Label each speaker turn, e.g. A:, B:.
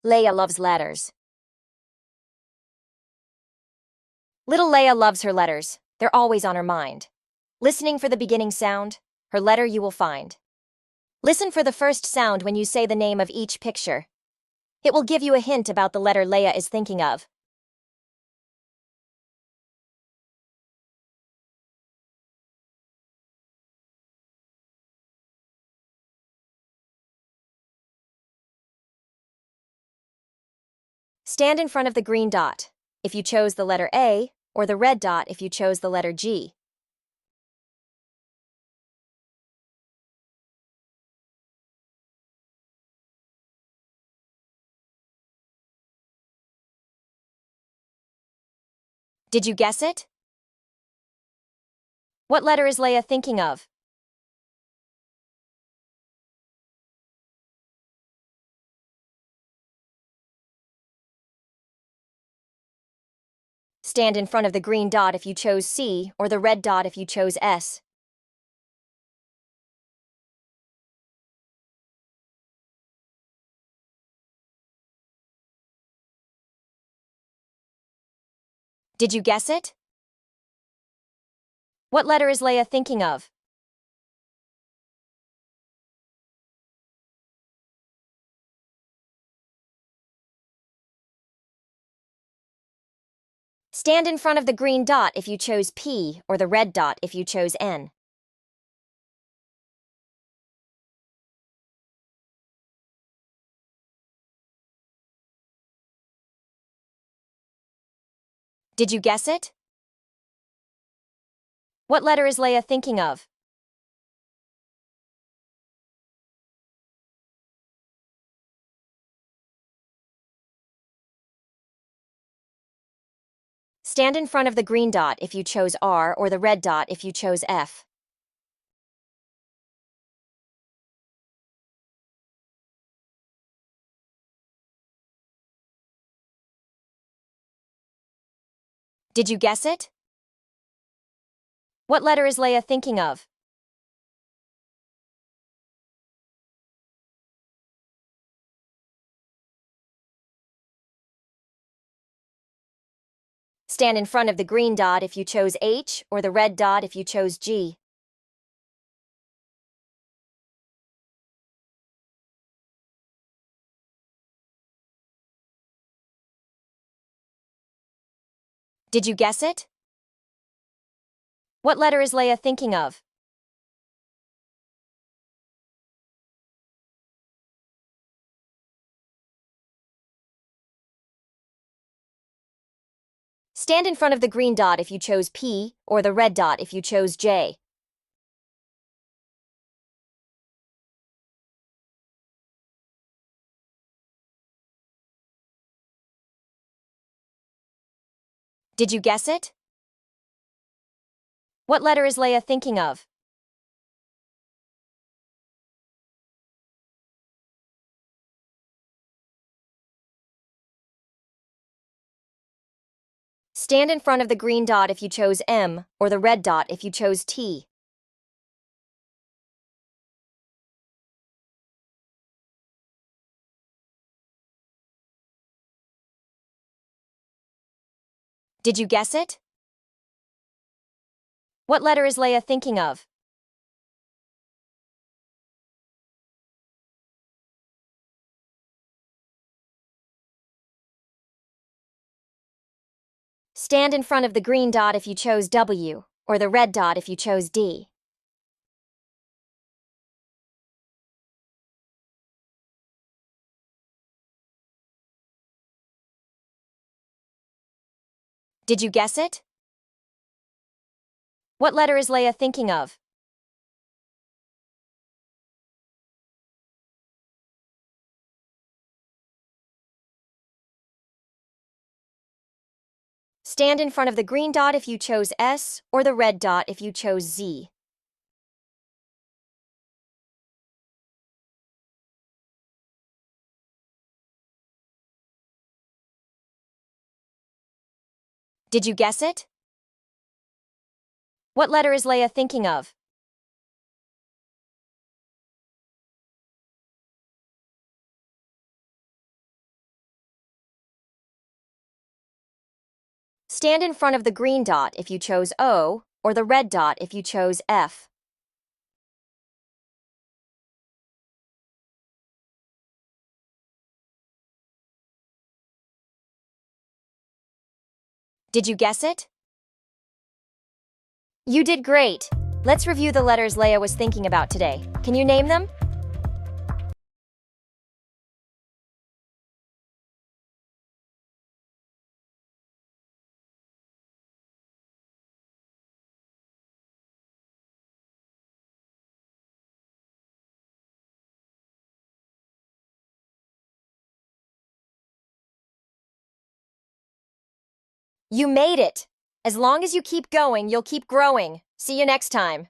A: Leia loves letters. Little Leia loves her letters. They're always on her mind. Listening for the beginning sound, her letter you will find. Listen for the first sound when you say the name of each picture. It will give you a hint about the letter Leia is thinking of. Stand in front of the green dot if you chose the letter A, or the red dot if you chose the letter G. Did you guess it? What letter is Leia thinking of? Stand in front of the green dot if you chose C, or the red dot if you chose S. Did you guess it? What letter is Leia thinking of? Stand in front of the green dot if you chose P, or the red dot if you chose N. Did you guess it? What letter is Leia thinking of? Stand in front of the green dot if you chose R, or the red dot if you chose F. Did you guess it? What letter is Leia thinking of? Stand in front of the green dot if you chose H, or the red dot if you chose G. Did you guess it? What letter is Leia thinking of? Stand in front of the green dot if you chose P, or the red dot if you chose J. Did you guess it? What letter is Leia thinking of? Stand in front of the green dot if you chose M, or the red dot if you chose T. Did you guess it? What letter is Leia thinking of? Stand in front of the green dot if you chose W, or the red dot if you chose D. Did you guess it? What letter is Leia thinking of? Stand in front of the green dot if you chose S, or the red dot if you chose Z. Did you guess it? What letter is Leia thinking of? Stand in front of the green dot if you chose O, or the red dot if you chose F. Did you guess it? You did great! Let's review the letters Leia was thinking about today. Can you name them? You made it! As long as you keep going, you'll keep growing. See you next time.